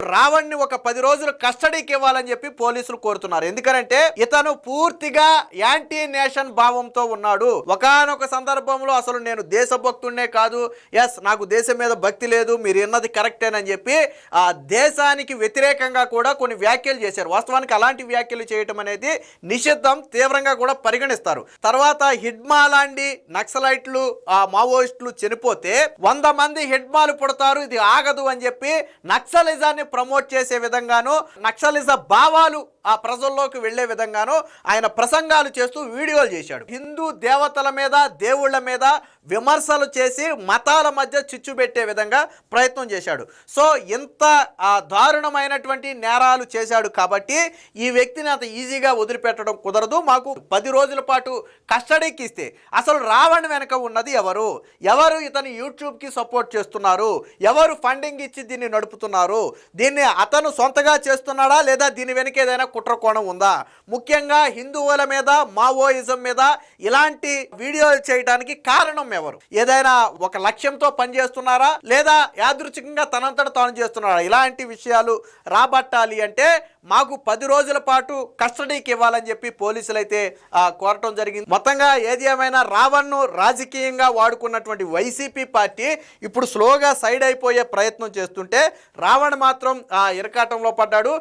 రావణ్ని ఒక 10 రోజులు కస్టడీకి ఇవ్వాలని చెప్పి పోలీసులు కోరుతున్నారు. ఎందుకంటే ఇతను పూర్తిగా యాంటీ నేషన్ భావంతో ఉన్నాడు. ఒకానొక సందర్భంలో అసలు నేను దేశభక్తుడినే కాదు, నాకు దేశం మీద భక్తి లేదు, మీరు విన్నది కరెక్టేనని చెప్పి ఆ దేశానికి వ్యతిరేకంగా కూడా కొన్ని వ్యాఖ్యలు చేశారు. వాస్తవానికి అలాంటి వ్యాఖ్యలు చేయటం అనేది నిషిద్ధం, తీవ్రంగా కూడా పరిగణిస్తారు. తర్వాత హిడ్మా లాంటి నక్సలైట్లు మావోయిస్టులు చనిపోతే 100 మంది హిడ్మాలు పుడతారు, ఇది ఆగదు అని చెప్పి నక్సలిజాన్ని ప్రమోట్ చేసే విధంగాను, నక్సలిజ భావాలు ఆ ప్రజల్లోకి వెళ్లే విధంగాను ఆయన ప్రసంగాలు చేస్తూ వీడియోలు చేశాడు. హిందూ దేవతల మీద, దేవుళ్ళ మీద విమర్శలు చేసి మతాల మధ్య చిచ్చు పెట్టే విధంగా ప్రయత్నం చేశాడు. సో ఇంత దారుణమైనటువంటి నేరాలు చేశాడు కాబట్టి ఈ వ్యక్తిని అంత ఈజీగా వదిలిపెట్టడం కుదరదు. మాకు 10 రోజుల పాటు కస్టడీకి ఇస్తే అసలు రావణ్ వెనక ఉన్నది ఎవరు, ఎవరు ఇతని యూట్యూబ్కి సపోర్ట్ చేస్తున్నారు, ఎవరు ఫండింగ్ ఇచ్చి దీన్ని నడుపుతున్నారు, దీన్ని అతను సొంతగా చేస్తున్నాడా లేదా దీని వెనక ఏదైనా కుట్రకోణం ఉందా, ముఖ్యంగా హిందువుల మీద, మావోయిజం మీద ఇలాంటి వీడియోలు చేయడానికి కారణం ఎవరు, ఏదైనా ఒక లక్ష్యంతో పనిచేస్తున్నారా లేదా యాదృచ్ఛికంగా తనంతట తాను చేస్తున్నారా, ఇలాంటి విషయాలు రాబట్టాలి అంటే మాకు 10 రోజుల పాటు కస్టడీకి ఇవ్వాలని చెప్పి పోలీసులు అయితే కోరటం జరిగింది. మొత్తంగా ఏది ఏమైనా రావణ్ను రాజకీయంగా వాడుకున్నటువంటి వైసీపీ పార్టీ ఇప్పుడు స్లోగా సైడ్ అయిపోయే ప్రయత్నం చేస్తుంటే రావణ్ మాత్రం ఇరకాటంలో పడ్డాడు.